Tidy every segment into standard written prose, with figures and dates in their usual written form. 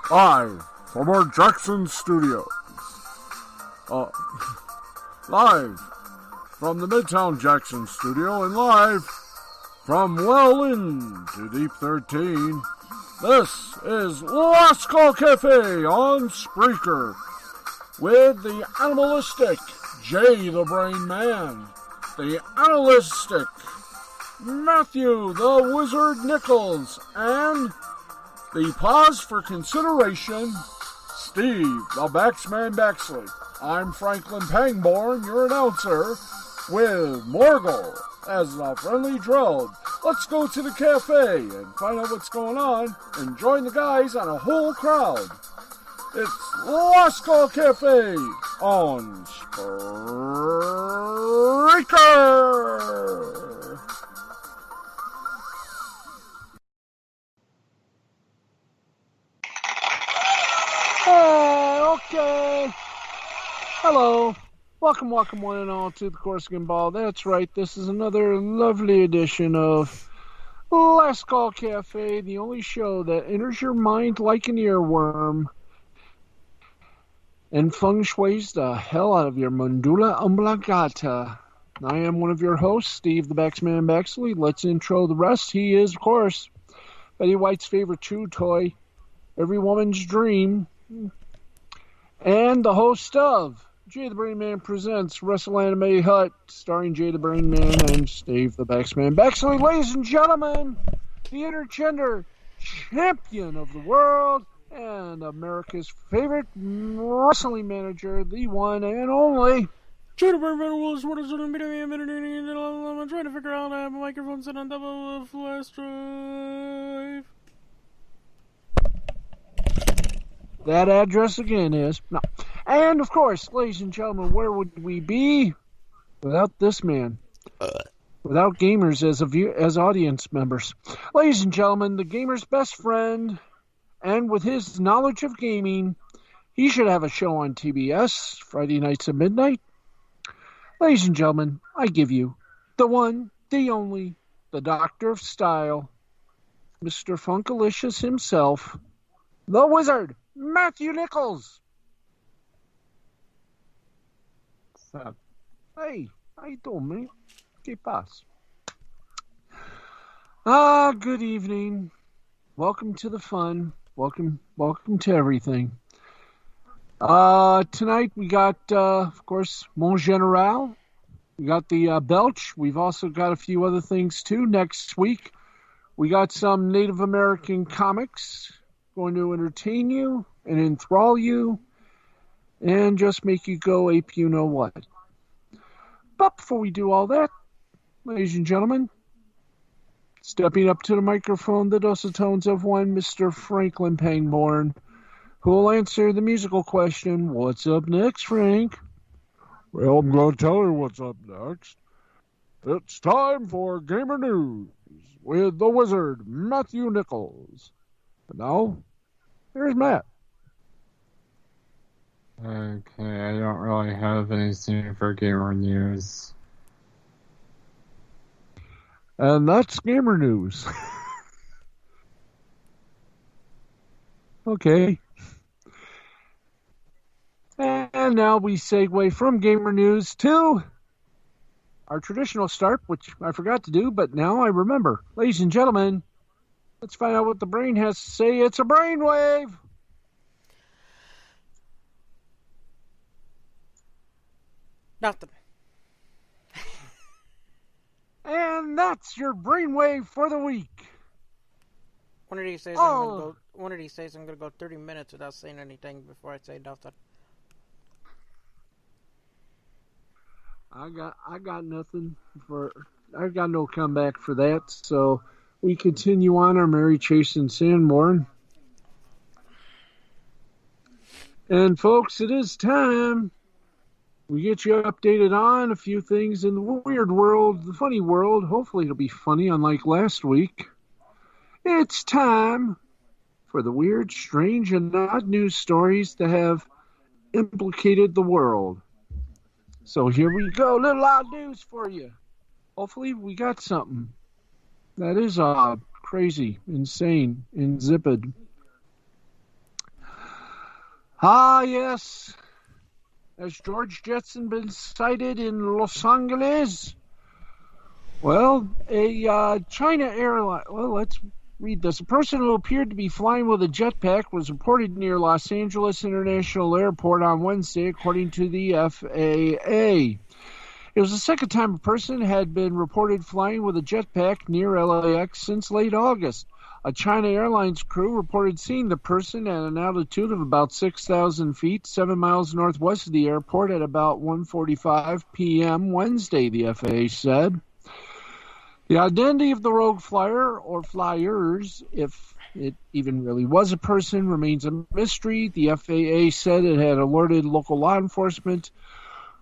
Live from our Jackson Studios. Live from the Midtown Jackson Studio and live from well into Deep 13. This is Last Call Cafe on Spreaker with the animalistic Jay the Brain Man, the animalistic Matthew the Wizard Nichols, and the pause for consideration, Steve the Baxman Baxley. I'm Franklin Pangborn, your announcer, with Morgul as the friendly drone. Let's go to the cafe and find out what's going on and join the guys on a whole crowd. It's Last Call Cafe on Spreaker. Okay. Hello. Welcome one and all to the Corsican Ball. That's right. This is another lovely edition of Last Call Cafe, the only show that enters your mind like an earworm and feng shui's the hell out of your medulla oblongata. I am one of your hosts, Steve the Baxman Baxley. Let's intro the rest. He is, of course, Betty White's favorite chew toy, every woman's dream, and the host of Jay the Brain Man Presents Wrestle Anime Hut, starring Jay the Brain Man and Steve the Baxman Baxley. Ladies and gentlemen, the intergender champion of the world and America's favorite wrestling manager, the one and only Jay the Brain Man Willis. What is it? I'm trying to figure out how to have a microphone set on top of a flash drive. That address again is no. And of course, ladies and gentlemen, where would we be without this man? Without gamers as audience members. Ladies and gentlemen, the gamer's best friend, and with his knowledge of gaming, he should have a show on TBS Friday nights at midnight. Ladies and gentlemen, I give you the one, the only, the Doctor of Style, Mr. Funkalicious himself, the Wizard, Matthew Nichols. What's up? Hey, how you doing, man? ¿Qué pasa? Good evening. Welcome to the fun. Welcome to everything. Tonight we got, of course, Mon General. We got the Belch. We've also got a few other things, too. Next week, we got some Native American comics going to entertain you and enthrall you and just make you go ape you know what. But before we do all that, ladies and gentlemen, stepping up to the microphone, the dulcet tones of one Mr. Franklin Pangborn, who will answer the musical question, what's up next, Frank? Well, I'm going to tell you what's up next. It's time for Gamer News with the Wizard, Matthew Nichols. And now, here's Matt. Okay, I don't really have anything for Gamer News. And that's Gamer News. Okay. And now we segue from Gamer News to our traditional start, which I forgot to do, but now I remember. Ladies and gentlemen, Let's find out what the brain has to say. It's a brainwave. Nothing. And that's your brainwave for the week. One of these days, I'm gonna go 30 minutes without saying anything before I say nothing. I got nothing for. I got no comeback for that. So we continue on our Mary Chase and Sanborn. And folks, it is time. We get you updated on a few things in the weird world, the funny world. Hopefully it'll be funny, unlike last week. It's time for the weird, strange, and odd news stories that have implicated the world. So here we go. Little odd news for you. Hopefully we got something that is odd, crazy, insane, insipid. Ah, yes. Has George Jetson been sighted in Los Angeles? Well, a China airline... Well, let's read this. A person who appeared to be flying with a jetpack was reported near Los Angeles International Airport on Wednesday, according to the FAA. It was the second time a person had been reported flying with a jetpack near LAX since late August. A China Airlines crew reported seeing the person at an altitude of about 6,000 feet, 7 miles northwest of the airport at about 1:45 p.m. Wednesday, the FAA said. The identity of the rogue flyer, or flyers, if it even really was a person, remains a mystery. The FAA said it had alerted local law enforcement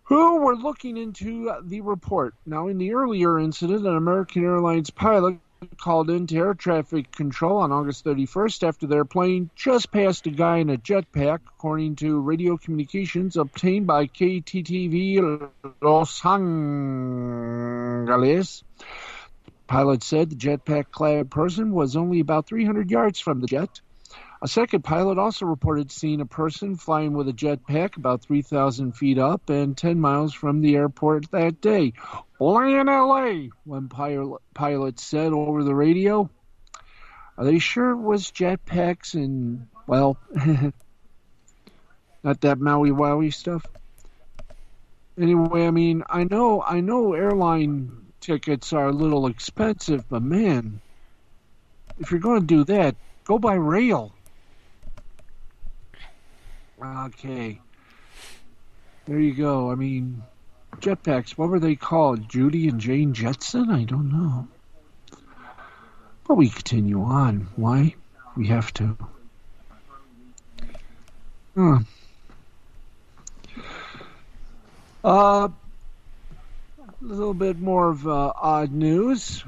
who were looking into the report. Now, in the earlier incident, an American Airlines pilot called into air traffic control on August 31st after their plane just passed a guy in a jetpack, according to radio communications obtained by KTTV Los Angeles. Pilot said the jetpack-clad person was only about 300 yards from the jet. A second pilot also reported seeing a person flying with a jetpack about 3,000 feet up and 10 miles from the airport that day. Only in L.A., one pilot said over the radio. Are they sure it was jetpacks and, well, not that Maui-Wowie stuff? Anyway, I mean, I know airline tickets are a little expensive, but man, if you're going to do that, go by rail. Okay. There you go. I mean, jetpacks, what were they called? Judy and Jane Jetson? I don't know. But we continue on. Why? We have to. A little bit more of odd news.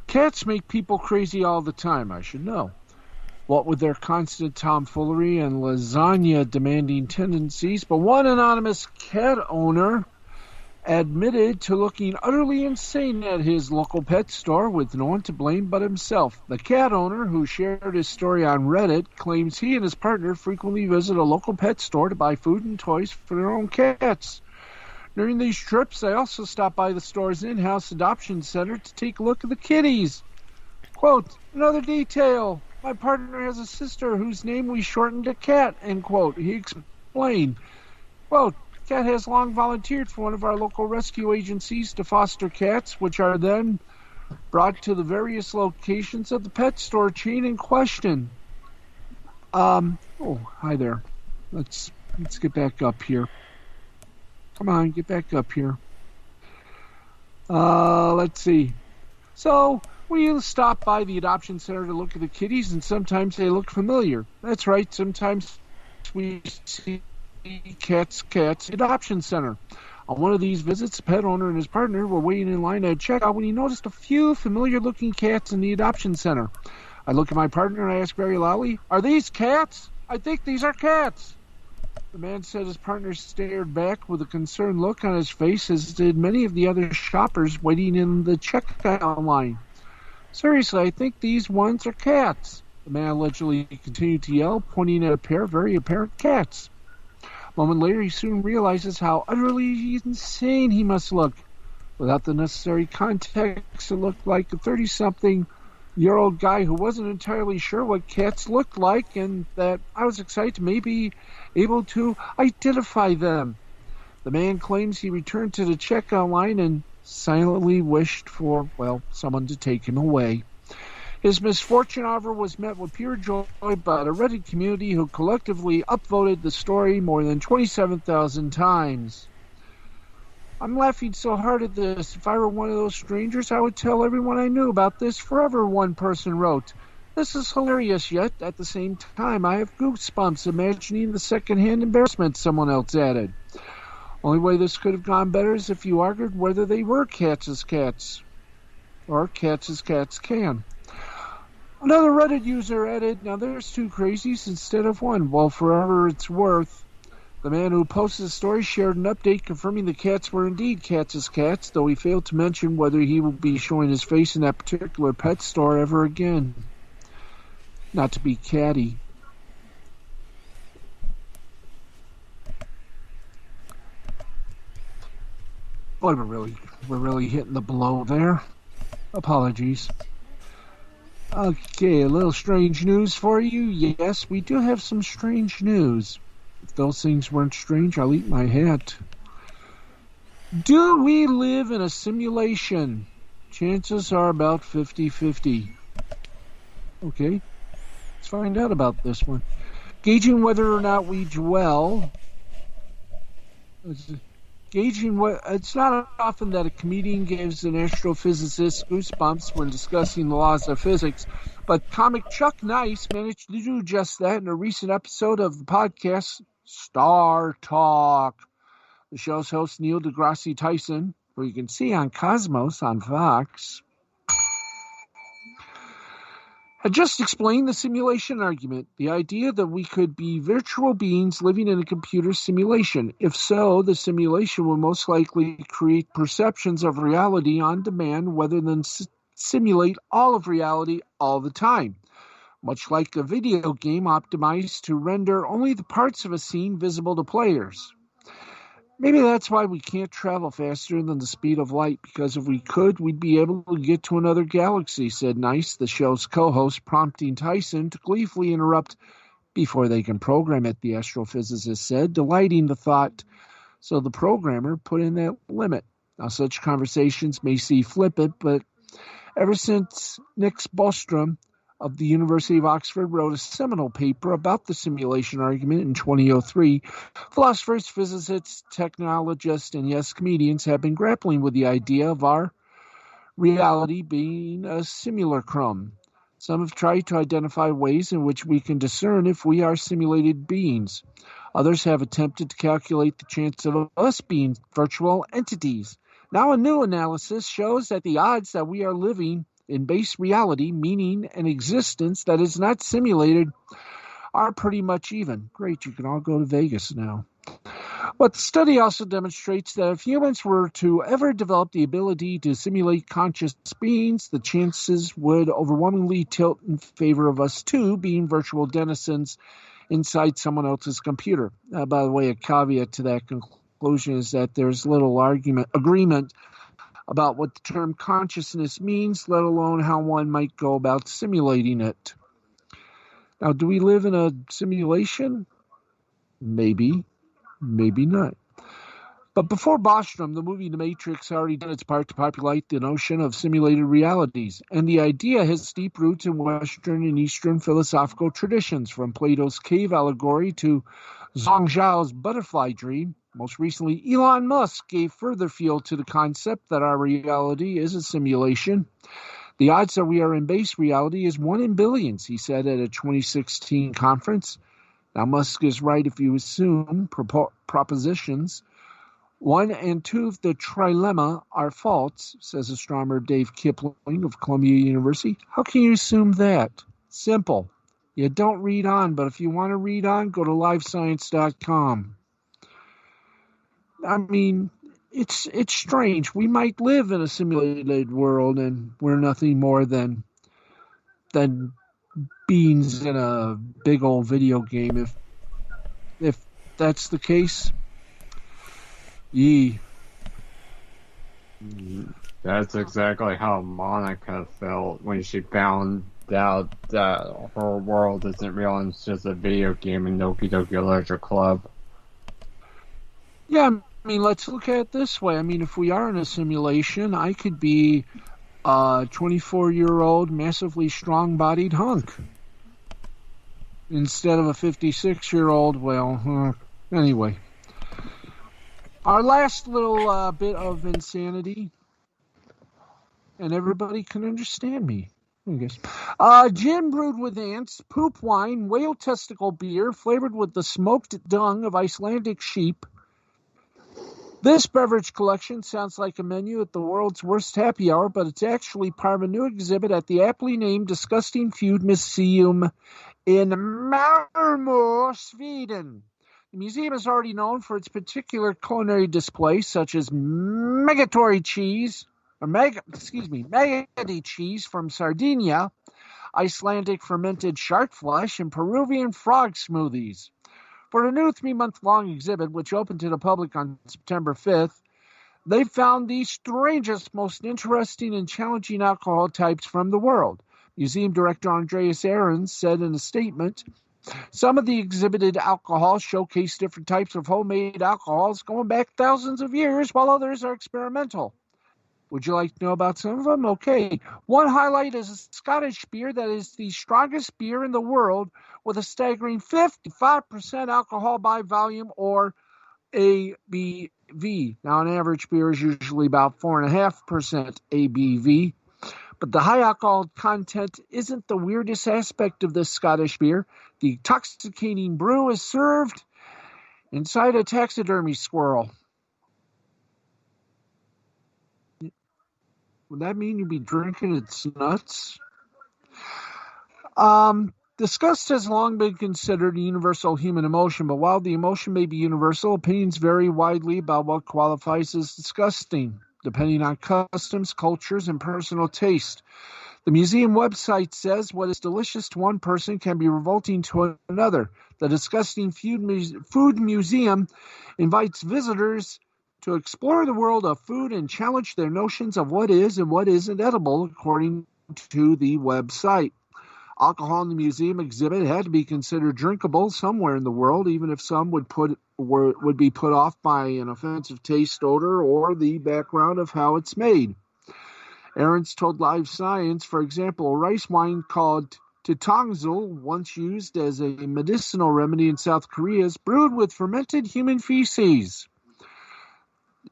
Cats make people crazy all the time, I should know. What with their constant tomfoolery and lasagna-demanding tendencies, but one anonymous cat owner admitted to looking utterly insane at his local pet store with no one to blame but himself. The cat owner, who shared his story on Reddit, claims he and his partner frequently visit a local pet store to buy food and toys for their own cats. During these trips, they also stop by the store's in-house adoption center to take a look at the kitties. Quote, another detail. My partner has a sister whose name we shortened to Cat, end quote. He explained. Quote, Cat has long volunteered for one of our local rescue agencies to foster cats, which are then brought to the various locations of the pet store chain in question. Oh, hi there. Let's get back up here. Come on, get back up here. Let's see. So, we stop by the adoption center to look at the kitties, and sometimes they look familiar. That's right, sometimes we see cats adoption center. On one of these visits, the pet owner and his partner were waiting in line at checkout when he noticed a few familiar-looking cats in the adoption center. I look at my partner and I ask very loudly, are these cats? I think these are cats. The man said his partner stared back with a concerned look on his face, as did many of the other shoppers waiting in the checkout line. Seriously, I think these ones are cats. The man allegedly continued to yell, pointing at a pair of very apparent cats. A moment later, he soon realizes how utterly insane he must look. Without the necessary context, it looked like a 30-something-year-old guy who wasn't entirely sure what cats looked like, and that I was excited to maybe able to identify them. The man claims he returned to the checkout line and silently wished for, someone to take him away. His misfortune, however, was met with pure joy by the Reddit community, who collectively upvoted the story more than 27,000 times. I'm laughing so hard at this. If I were one of those strangers, I would tell everyone I knew about this forever, one person wrote. This is hilarious, yet at the same time I have goosebumps imagining the secondhand embarrassment, someone else added. Only way this could have gone better is if you argued whether they were cats as cats, or cats as cats can. Another Reddit user added, now there's two crazies instead of one. Well, forever it's worth. The man who posted the story shared an update confirming the cats were indeed cats as cats, though he failed to mention whether he will be showing his face in that particular pet store ever again. Not to be catty. Boy, we're really hitting the blow there. Apologies. Okay, a little strange news for you. Yes, we do have some strange news. If those things weren't strange, I'll eat my hat. Do we live in a simulation? Chances are about 50-50. Okay, let's find out about this one. Gauging whether or not we dwell... It's not often that a comedian gives an astrophysicist goosebumps when discussing the laws of physics, but comic Chuck Nice managed to do just that in a recent episode of the podcast Star Talk. The show's host, Neil deGrasse Tyson, who you can see on Cosmos on Fox, had just explained the simulation argument, the idea that we could be virtual beings living in a computer simulation. If so, the simulation will most likely create perceptions of reality on demand rather than simulate all of reality all the time, much like a video game optimized to render only the parts of a scene visible to players. Maybe that's why we can't travel faster than the speed of light, because if we could, we'd be able to get to another galaxy, said Nice, the show's co-host, prompting Tyson to gleefully interrupt before they can program it, the astrophysicist said, delighting the thought. So the programmer put in that limit. Now, such conversations may seem flippant, but ever since Nick Bostrom of the University of Oxford wrote a seminal paper about the simulation argument in 2003, philosophers, physicists, technologists, and yes, comedians have been grappling with the idea of our reality being a simulacrum. Some have tried to identify ways in which we can discern if we are simulated beings. Others have attempted to calculate the chance of us being virtual entities. Now a new analysis shows that the odds that we are living in base reality, meaning an existence that is not simulated, are pretty much even. Great, you can all go to Vegas now. But the study also demonstrates that if humans were to ever develop the ability to simulate conscious beings, the chances would overwhelmingly tilt in favor of us too being virtual denizens inside someone else's computer. By the way, a caveat to that conclusion is that there's little agreement about what the term consciousness means, let alone how one might go about simulating it. Now, do we live in a simulation? Maybe, maybe not. But before Bostrom, the movie The Matrix already did its part to populate the notion of simulated realities, and the idea has deep roots in Western and Eastern philosophical traditions, from Plato's cave allegory to Zhang Zhao's butterfly dream. Most recently, Elon Musk gave further fuel to the concept that our reality is a simulation. The odds that we are in base reality is 1 in billions, he said at a 2016 conference. Now, Musk is right if you assume propositions 1 and 2 of the trilemma are false, says astronomer Dave Kipling of Columbia University. How can you assume that? Simple. You don't read on, but if you want to read on, go to livescience.com. I mean, it's strange. We might live in a simulated world, and we're nothing more than beings in a big old video game. If that's the case, That's exactly how Monica felt when she found out that her world isn't real and it's just a video game in Doki Doki Literature Club. Yeah, I mean, let's look at it this way. I mean, if we are in a simulation, I could be a 24-year-old, massively strong-bodied hunk instead of a 56-year-old, well, anyway. Our last little bit of insanity, and everybody can understand me, I guess. Gin brewed with ants, poop wine, whale testicle beer, flavored with the smoked dung of Icelandic sheep. This beverage collection sounds like a menu at the world's worst happy hour, but it's actually part of a new exhibit at the aptly named Disgusting Food Museum in Malmö, Sweden. The museum is already known for its particular culinary displays, such as Magadi cheese from Sardinia, Icelandic fermented shark flesh, and Peruvian frog smoothies. For the new 3-month-long exhibit, which opened to the public on September 5th, they found the strangest, most interesting, and challenging alcohol types from the world. Museum director Andreas Ahrens said in a statement, some of the exhibited alcohols showcase different types of homemade alcohols going back thousands of years, while others are experimental. Would you like to know about some of them? Okay. One highlight is a Scottish beer that is the strongest beer in the world with a staggering 55% alcohol by volume, or ABV. Now, an average beer is usually about 4.5% ABV. But the high alcohol content isn't the weirdest aspect of this Scottish beer. The intoxicating brew is served inside a taxidermy squirrel. Would that mean you'd be drinking its nuts? Disgust has long been considered a universal human emotion, but while the emotion may be universal, opinions vary widely about what qualifies as disgusting, depending on customs, cultures, and personal taste. The museum website says what is delicious to one person can be revolting to another. The Disgusting Food Museum invites visitors to explore the world of food and challenge their notions of what is and what isn't edible, according to the website. Alcohol in the museum exhibit had to be considered drinkable somewhere in the world, even if some would be put off by an offensive taste, odor, or the background of how it's made. Ahrens told Live Science, for example, a rice wine called Titangzul, once used as a medicinal remedy in South Korea, is brewed with fermented human feces.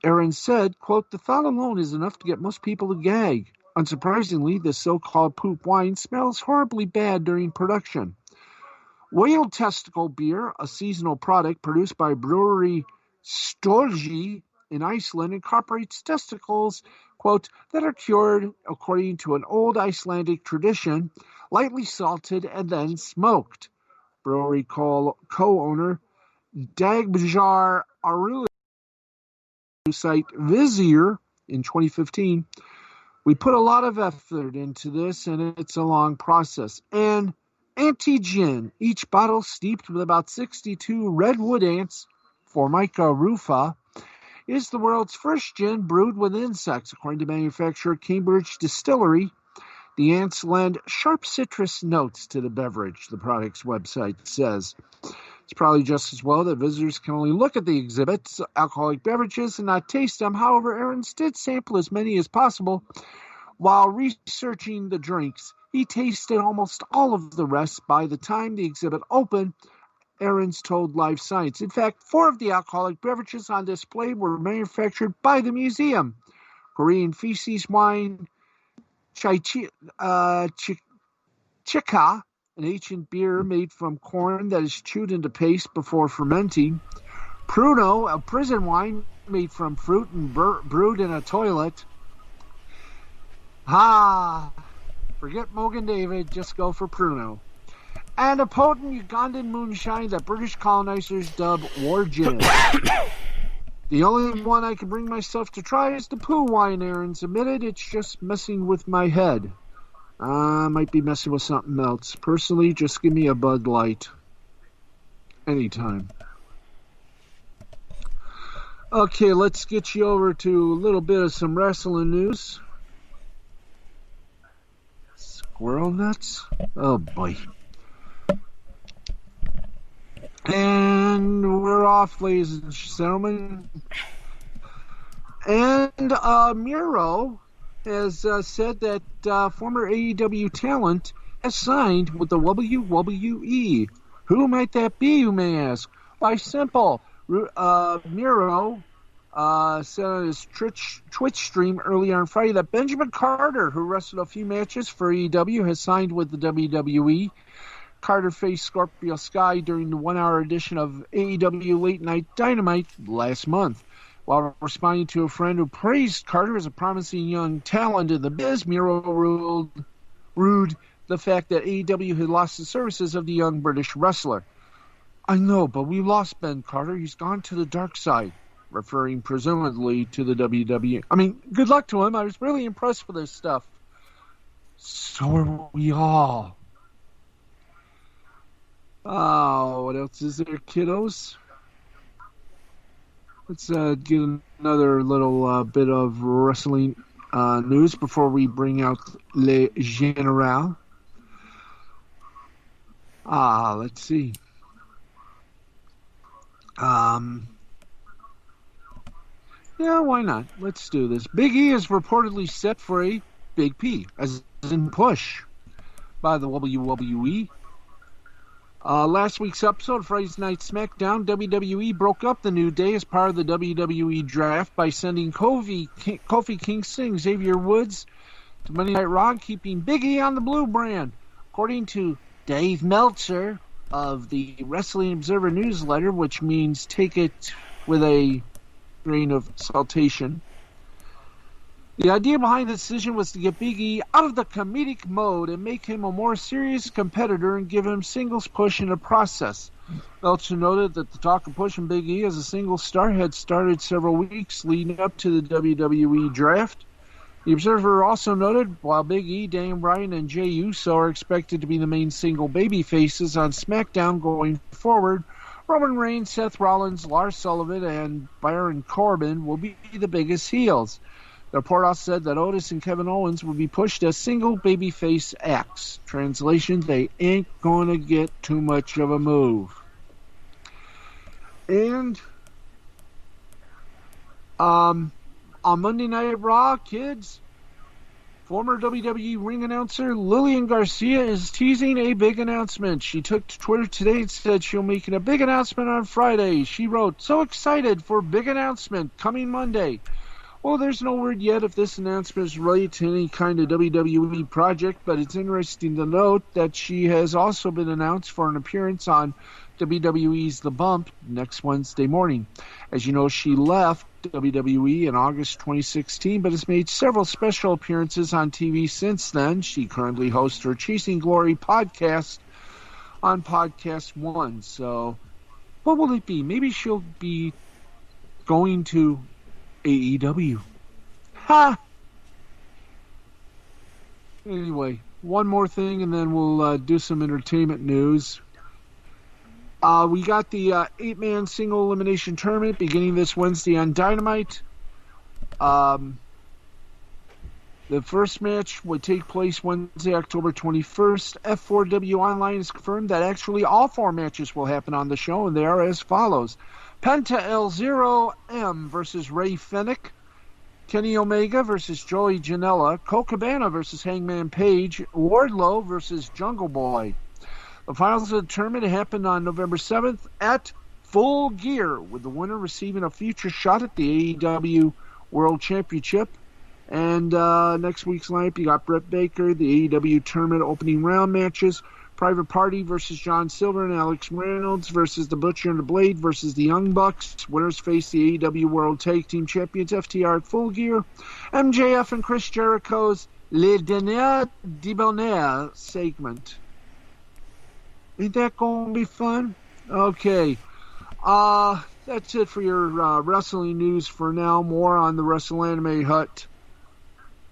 Ahrens said, quote, the thought alone is enough to get most people to gag. Unsurprisingly, this so-called poop wine smells horribly bad during production. Whale testicle beer, a seasonal product produced by brewery Storji in Iceland, incorporates testicles, quote, that are cured according to an old Icelandic tradition, lightly salted and then smoked. Brewery co-owner Dagjar Aruli site Vizier in 2015. We put a lot of effort into this, and it's a long process. And anti-gin, each bottle steeped with about 62 redwood ants, Formica rufa, is the world's first gin brewed with insects, according to manufacturer Cambridge Distillery. The ants lend sharp citrus notes to the beverage, the product's website says. It's probably just as well that visitors can only look at the exhibit's alcoholic beverages and not taste them. However, Ahrens did sample as many as possible. While researching the drinks, he tasted almost all of the rest by the time the exhibit opened, Ahrens told Live Science. In fact, 4 of the alcoholic beverages on display were manufactured by the museum. Korean feces wine, Chika, an ancient beer made from corn that is chewed into paste before fermenting. Pruno, a prison wine made from fruit and brewed in a toilet. Forget Mogan David, just go for Pruno. And a potent Ugandan moonshine that British colonizers dub war gin. The only one I can bring myself to try is the poo wine, Ahrens admitted. It's just messing with my head. I might be messing with something else. Personally, just give me a Bud Light. Anytime. Okay, let's get you over to a little bit of some wrestling news. Squirrel nuts? Oh boy. And we're off, ladies and gentlemen. And Miro has said that former AEW talent has signed with the WWE. Who might that be, you may ask? Why, simple. Miro said on his Twitch stream earlier on Friday that Benjamin Carter, who wrestled a few matches for AEW, has signed with the WWE. Carter faced Scorpio Sky during the 1-hour edition of AEW Late Night Dynamite last month. While responding to a friend who praised Carter as a promising young talent in the biz, Miro rued the fact that AEW had lost the services of the young British wrestler. I know, but we lost Ben Carter. He's gone to the dark side, referring presumably to the WWE. I mean, good luck to him. I was really impressed with this stuff. So are we all. Oh, what else is there, kiddos? Let's get another little bit of wrestling news before we bring out Le General. Let's see. Yeah, why not? Let's do this. Big E is reportedly set for a Big P, as in push, by the WWE. Last week's episode of Friday Night SmackDown, WWE broke up the New Day as part of the WWE draft by sending Kofi Kingston and Xavier Woods to Monday Night Raw, keeping Big E on the blue brand. According to Dave Meltzer of the Wrestling Observer newsletter, which means take it with a grain of saltation, the idea behind the decision was to get Big E out of the comedic mode and make him a more serious competitor and give him singles push in the process. Meltzer noted that the talk of pushing Big E as a single star had started several weeks leading up to the WWE draft. The Observer also noted while Big E, Daniel Bryan, and Jey Uso are expected to be the main single baby faces on SmackDown going forward, Roman Reigns, Seth Rollins, Lars Sullivan, and Baron Corbin will be the biggest heels. The report also said that Otis and Kevin Owens will be pushed as single babyface acts. Translation, they ain't going to get too much of a move. And on Monday Night Raw, kids, former WWE ring announcer Lillian Garcia is teasing a big announcement. She took to Twitter today and said she'll be making a big announcement on Friday. She wrote, "So excited for big announcement coming Monday." Well, there's no word yet if this announcement is related to any kind of WWE project, but it's interesting to note that she has also been announced for an appearance on WWE's The Bump next Wednesday morning. As you know, she left WWE in August 2016, but has made several special appearances on TV since then. She currently hosts her Chasing Glory podcast on Podcast One. So, what will it be? Maybe she'll be going to AEW. Ha! Anyway, one more thing and then we'll do some entertainment news. We got the 8-man single elimination tournament beginning this Wednesday on Dynamite. The first match would take place Wednesday, October 21st. F4W Online has confirmed that actually all 4 matches will happen on the show, and they are as follows. Penta L0M versus Ray Fennick. Kenny Omega versus Joey Janela. Colt Cabana versus Hangman Page. Wardlow versus Jungle Boy. The finals of the tournament happened on November 7th at Full Gear, with the winner receiving a future shot at the AEW World Championship. And next week's lineup, you got Britt Baker, the AEW tournament opening round matches. Private Party versus John Silver and Alex Reynolds versus The Butcher and the Blade versus the Young Bucks. Winners face the AEW World Tag Team Champions FTR at Full Gear. MJF and Chris Jericho's Le Dernier Debonair segment. Ain't that going to be fun? Okay. That's it for your wrestling news for now. More on the Wrestle Anime Hut.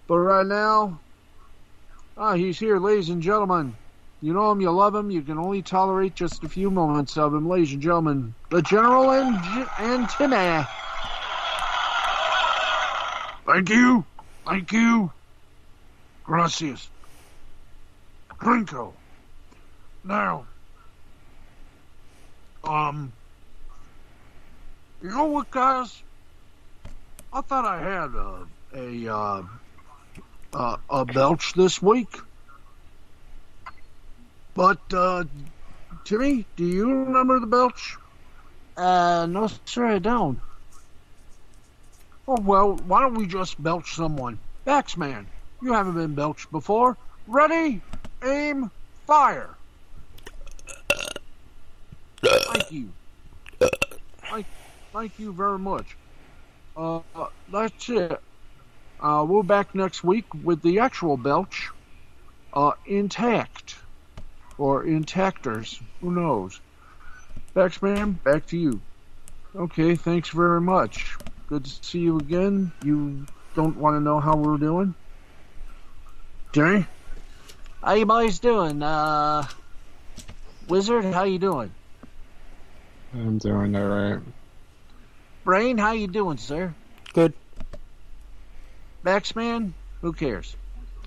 But right now, he's here, ladies and gentlemen. You know him, you love him, you can only tolerate just a few moments of him. Ladies and gentlemen, the General and Timmy. Thank you. Thank you. Gracias. Grinko. Now, you know what, guys? I thought I had a belch this week. But, Timmy, do you remember the belch? No, sir, I don't. Oh, well, why don't we just belch someone? Baxman, you haven't been belched before. Ready, aim, fire. Thank you. Thank you very much. That's it. We're back next week with the actual belch, intact. Or intactors. Who knows? Baxman, back to you. Okay, thanks very much. Good to see you again. You don't want to know how we're doing? Jerry? How you boys doing? Wizard, how you doing? I'm doing alright. Brain, how you doing, sir? Good. Baxman? Who cares?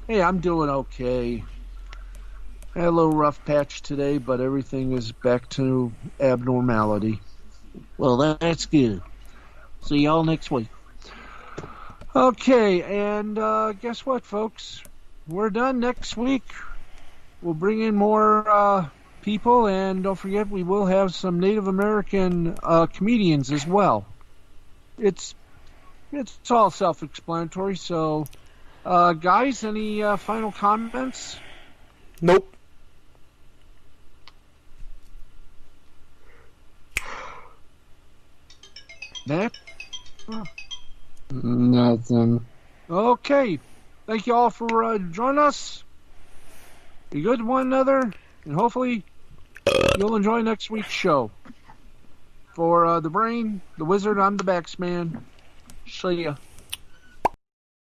Hey, I'm doing okay. Had a little rough patch today, but everything is back to abnormality. Well, that's good. See y'all next week. Okay, and guess what, folks? We're done next week. We'll bring in more people, and don't forget, we will have some Native American comedians as well. It's all self-explanatory, so guys, any final comments? Nope. Nat? Nothing. Okay. Thank you all for joining us. Be good to one another, and hopefully you'll enjoy next week's show. For the Brain, the Wizard, I'm the Baxman. See ya.